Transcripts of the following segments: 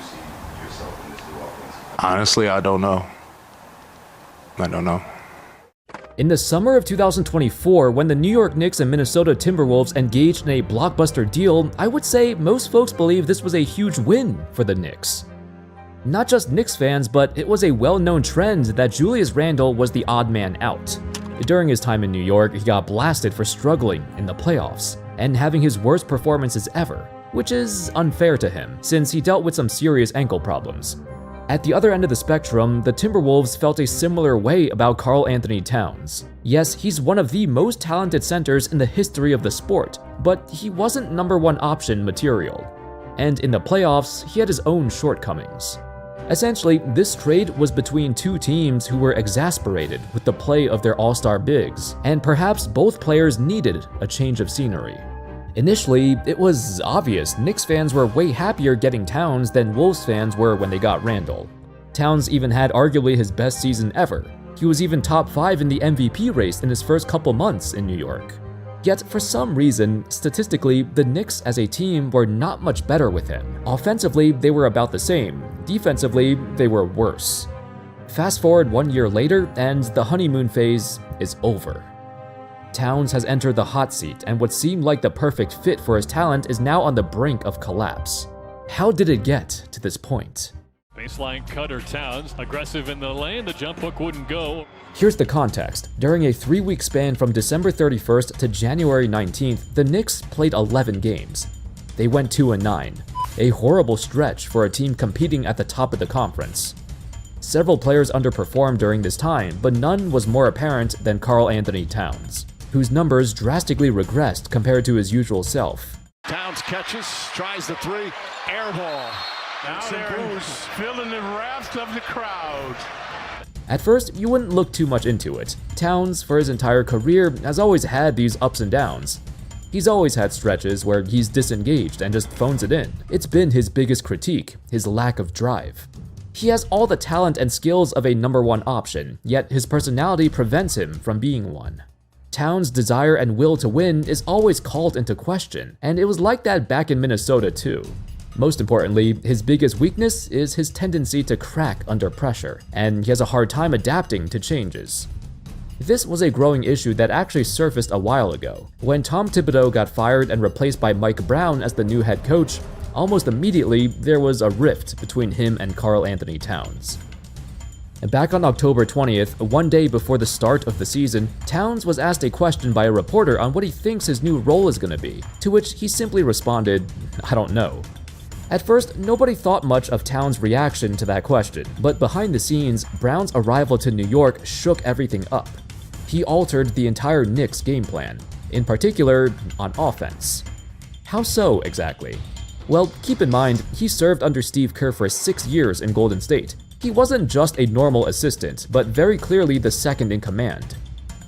see yourself in this new offense? Honestly, I don't know. In the summer of 2024, when the New York Knicks and Minnesota Timberwolves engaged in a blockbuster deal, I would say most folks believe this was a huge win for the Knicks. Not just Knicks fans, but it was a well-known trend that Julius Randle was the odd man out. During his time in New York, he got blasted for struggling in the playoffs and having his worst performances ever, which is unfair to him since he dealt with some serious ankle problems. At the other end of the spectrum, the Timberwolves felt a similar way about Karl-Anthony Towns. Yes, he's one of the most talented centers in the history of the sport, but he wasn't number one option material. And in the playoffs, he had his own shortcomings. Essentially, this trade was between two teams who were exasperated with the play of their all-star bigs, and perhaps both players needed a change of scenery. Initially, it was obvious Knicks fans were way happier getting Towns than Wolves fans were when they got Randle. Towns even had arguably his best season ever. He was even top 5 in the MVP race in his first couple months in New York. Yet for some reason, statistically, the Knicks as a team were not much better with him. Offensively, they were about the same. Defensively, they were worse. Fast forward 1 year later, and the honeymoon phase is over. Towns has entered the hot seat, and what seemed like the perfect fit for his talent is now on the brink of collapse. How did it get to this point? Baseline cutter Towns, aggressive in the lane, the jump hook wouldn't go. Here's the context. During a 3-week span from December 31st to January 19th, the Knicks played 11 games. They went 2-9, a horrible stretch for a team competing at the top of the conference. Several players underperformed during this time, but none was more apparent than Karl-Anthony Towns, whose numbers drastically regressed compared to his usual self. Towns catches, tries the three, air ball. Now they're feeling the wrath of the crowd. At first, you wouldn't look too much into it. Towns, for his entire career, has always had these ups and downs. He's always had stretches where he's disengaged and just phones it in. It's been his biggest critique, his lack of drive. He has all the talent and skills of a number one option, yet his personality prevents him from being one. Towns' desire and will to win is always called into question, and it was like that back in Minnesota too. Most importantly, his biggest weakness is his tendency to crack under pressure, and he has a hard time adapting to changes. This was a growing issue that actually surfaced a while ago. When Tom Thibodeau got fired and replaced by Mike Brown as the new head coach, almost immediately there was a rift between him and Karl-Anthony Towns. And back on October 20th, one day before the start of the season, Towns was asked a question by a reporter on what he thinks his new role is going to be, to which he simply responded, "I don't know." At first, nobody thought much of Towns' reaction to that question, but behind the scenes, Brown's arrival to New York shook everything up. He altered the entire Knicks game plan, in particular, on offense. How so, exactly? Well, keep in mind, he served under Steve Kerr for 6 years in Golden State. He wasn't just a normal assistant, but very clearly the second in command.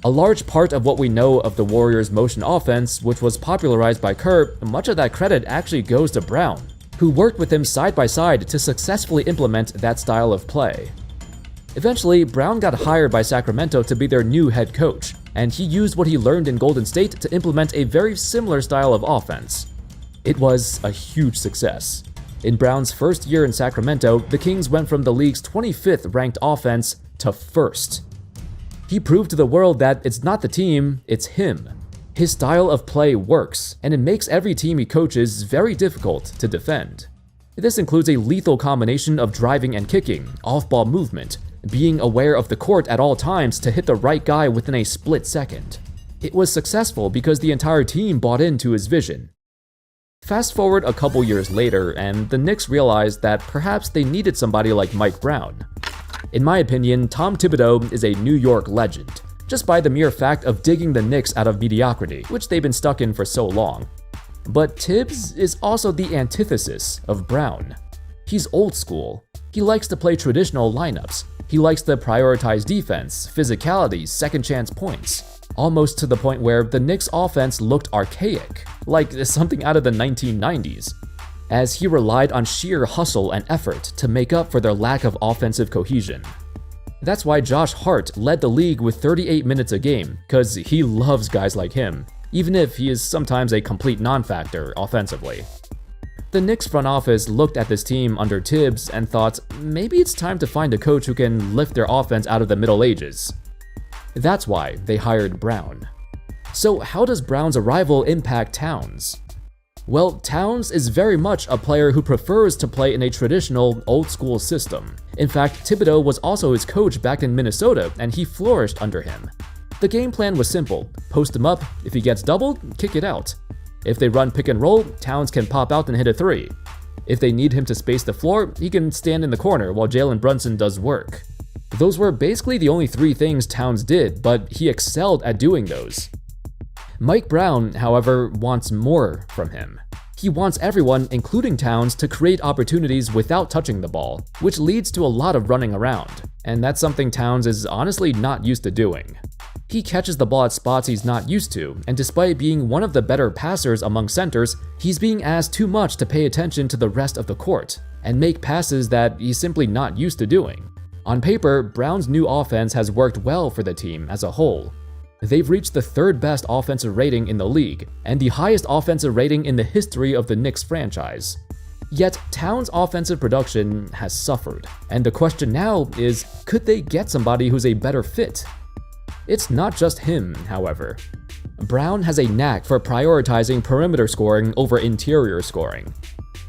A large part of what we know of the Warriors' motion offense, which was popularized by Kerr, much of that credit actually goes to Brown, who worked with him side by side to successfully implement that style of play. Eventually, Brown got hired by Sacramento to be their new head coach, and he used what he learned in Golden State to implement a very similar style of offense. It was a huge success. In Brown's first year in Sacramento, the Kings went from the league's 25th ranked offense to 1st. He proved to the world that it's not the team, it's him. His style of play works, and it makes every team he coaches very difficult to defend. This includes a lethal combination of driving and kicking, off-ball movement, being aware of the court at all times to hit the right guy within a split second. It was successful because the entire team bought into his vision. Fast forward a couple years later, and the Knicks realized that perhaps they needed somebody like Mike Brown. In my opinion, Tom Thibodeau is a New York legend, just by the mere fact of digging the Knicks out of mediocrity, which they've been stuck in for so long. But Tibbs is also the antithesis of Brown. He's old school. He likes to play traditional lineups. He likes to prioritize defense, physicality, second chance points, almost to the point where the Knicks' offense looked archaic, like something out of the 1990s, as he relied on sheer hustle and effort to make up for their lack of offensive cohesion. That's why Josh Hart led the league with 38 minutes a game, cause he loves guys like him, even if he is sometimes a complete non-factor offensively. The Knicks front office looked at this team under Tibbs and thought, maybe it's time to find a coach who can lift their offense out of the Middle Ages. That's why they hired Brown. So how does Brown's arrival impact Towns? Well, Towns is very much a player who prefers to play in a traditional, old-school system. In fact, Thibodeau was also his coach back in Minnesota, and he flourished under him. The game plan was simple: post him up, if he gets doubled, kick it out. If they run pick and roll, Towns can pop out and hit a three. If they need him to space the floor, he can stand in the corner while Jalen Brunson does work. Those were basically the only three things Towns did, but he excelled at doing those. Mike Brown, however, wants more from him. He wants everyone, including Towns, to create opportunities without touching the ball, which leads to a lot of running around, and that's something Towns is honestly not used to doing. He catches the ball at spots he's not used to, and despite being one of the better passers among centers, he's being asked too much to pay attention to the rest of the court, and make passes that he's simply not used to doing. On paper, Brown's new offense has worked well for the team as a whole. They've reached the third best offensive rating in the league, and the highest offensive rating in the history of the Knicks franchise. Yet, Towns' offensive production has suffered, and the question now is, could they get somebody who's a better fit? It's not just him, however. Brown has a knack for prioritizing perimeter scoring over interior scoring.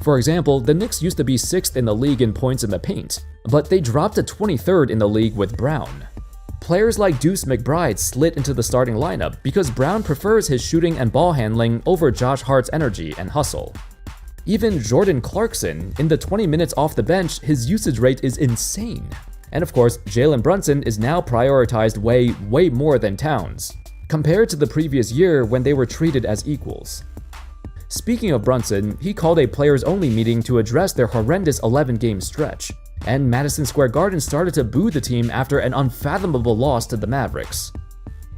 For example, the Knicks used to be 6th in the league in points in the paint, but they dropped to 23rd in the league with Brown. Players like Deuce McBride slid into the starting lineup because Brown prefers his shooting and ball handling over Josh Hart's energy and hustle. Even Jordan Clarkson, in the 20 minutes off the bench, his usage rate is insane. And of course, Jalen Brunson is now prioritized way more than Towns, compared to the previous year when they were treated as equals. Speaking of Brunson, he called a players-only meeting to address their horrendous 11-game stretch, and Madison Square Garden started to boo the team after an unfathomable loss to the Mavericks.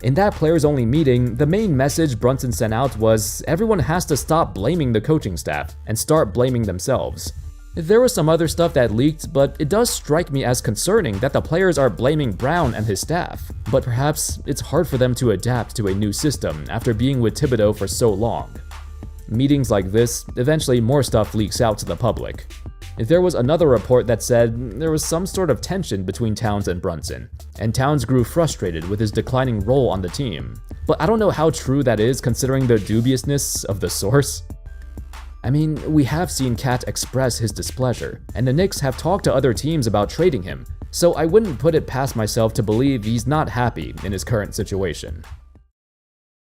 In that players-only meeting, the main message Brunson sent out was everyone has to stop blaming the coaching staff and start blaming themselves. There was some other stuff that leaked, but it does strike me as concerning that the players are blaming Brown and his staff. But perhaps it's hard for them to adapt to a new system after being with Thibodeau for so long. Meetings like this, eventually more stuff leaks out to the public. There was another report that said there was some sort of tension between Towns and Brunson, and Towns grew frustrated with his declining role on the team. But I don't know how true that is considering the dubiousness of the source. I mean, we have seen Cat express his displeasure, and the Knicks have talked to other teams about trading him, so I wouldn't put it past myself to believe he's not happy in his current situation.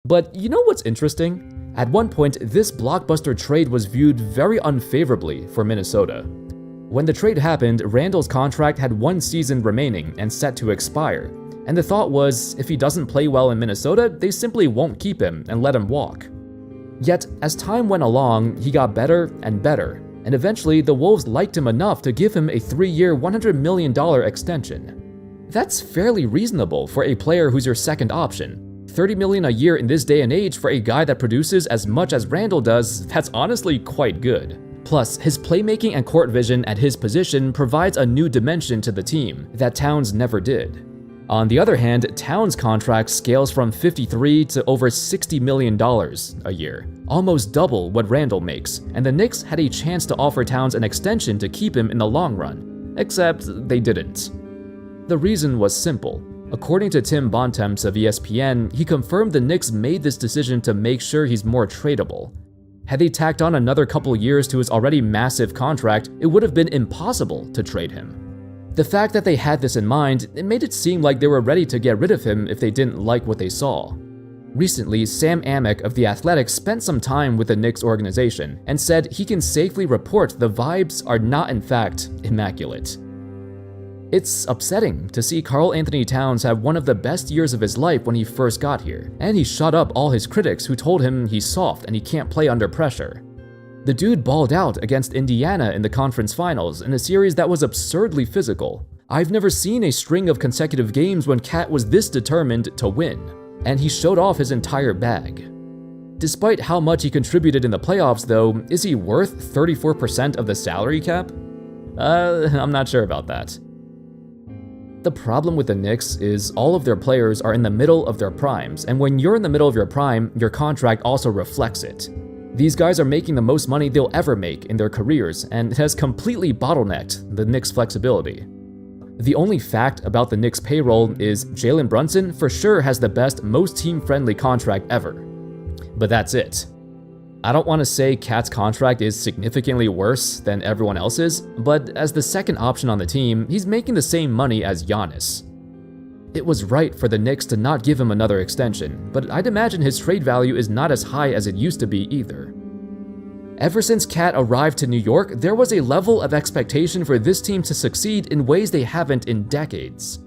But you know what's interesting? At one point, this blockbuster trade was viewed very unfavorably for Minnesota. When the trade happened, Randall's contract had 1 season remaining and set to expire, and the thought was if he doesn't play well in Minnesota, they simply won't keep him and let him walk. Yet, as time went along, he got better and better, and eventually the Wolves liked him enough to give him a 3-year, $100 million extension. That's fairly reasonable for a player who's your second option. $30 million a year in this day and age for a guy that produces as much as Randall does, that's honestly quite good. Plus, his playmaking and court vision at his position provides a new dimension to the team that Towns never did. On the other hand, Towns' contract scales from $53 to over $60 million a year, almost double what Randall makes, and the Knicks had a chance to offer Towns an extension to keep him in the long run, except they didn't. The reason was simple. According to Tim Bontemps of ESPN, he confirmed the Knicks made this decision to make sure he's more tradable. Had they tacked on another couple years to his already massive contract, it would have been impossible to trade him. The fact that they had this in mind, it made it seem like they were ready to get rid of him if they didn't like what they saw. Recently, Sam Amick of The Athletic spent some time with the Knicks organization and said he can safely report the vibes are not in fact immaculate. It's upsetting to see Karl-Anthony Towns have one of the best years of his life when he first got here, and he shut up all his critics who told him he's soft and he can't play under pressure. The dude balled out against Indiana in the conference finals in a series that was absurdly physical. I've never seen a string of consecutive games when Cat was this determined to win, and he showed off his entire bag. Despite how much he contributed in the playoffs though, is he worth 34% of the salary cap? I'm not sure about that. The problem with the Knicks is all of their players are in the middle of their primes, and when you're in the middle of your prime, your contract also reflects it. These guys are making the most money they'll ever make in their careers, and it has completely bottlenecked the Knicks' flexibility. The only fact about the Knicks' payroll is Jalen Brunson for sure has the best, most team-friendly contract ever. But that's it. I don't want to say KAT's contract is significantly worse than everyone else's, but as the second option on the team, he's making the same money as Giannis. It was right for the Knicks to not give him another extension, but I'd imagine his trade value is not as high as it used to be either. Ever since KAT arrived to New York, there was a level of expectation for this team to succeed in ways they haven't in decades.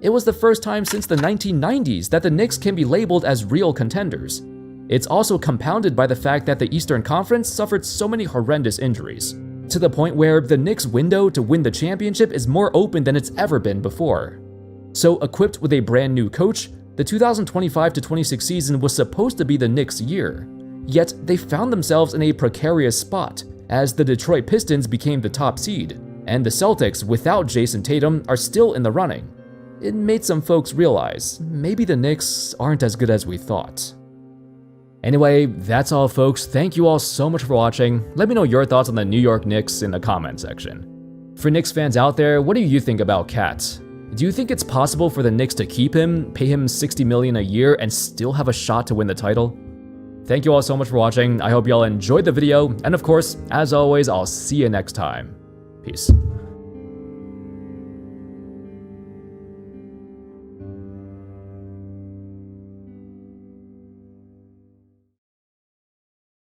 It was the first time since the 1990s that the Knicks can be labeled as real contenders. It's also compounded by the fact that the Eastern Conference suffered so many horrendous injuries, to the point where the Knicks' window to win the championship is more open than it's ever been before. So, equipped with a brand new coach, the 2025-26 season was supposed to be the Knicks' year. Yet, they found themselves in a precarious spot, as the Detroit Pistons became the top seed, and the Celtics, without Jason Tatum, are still in the running. It made some folks realize, maybe the Knicks aren't as good as we thought. Anyway, that's all folks. Thank you all so much for watching. Let me know your thoughts on the New York Knicks in the comment section. For Knicks fans out there, what do you think about KAT? Do you think it's possible for the Knicks to keep him, pay him $60 million a year, and still have a shot to win the title? Thank you all so much for watching. I hope you all enjoyed the video, and of course, as always, I'll see you next time. Peace.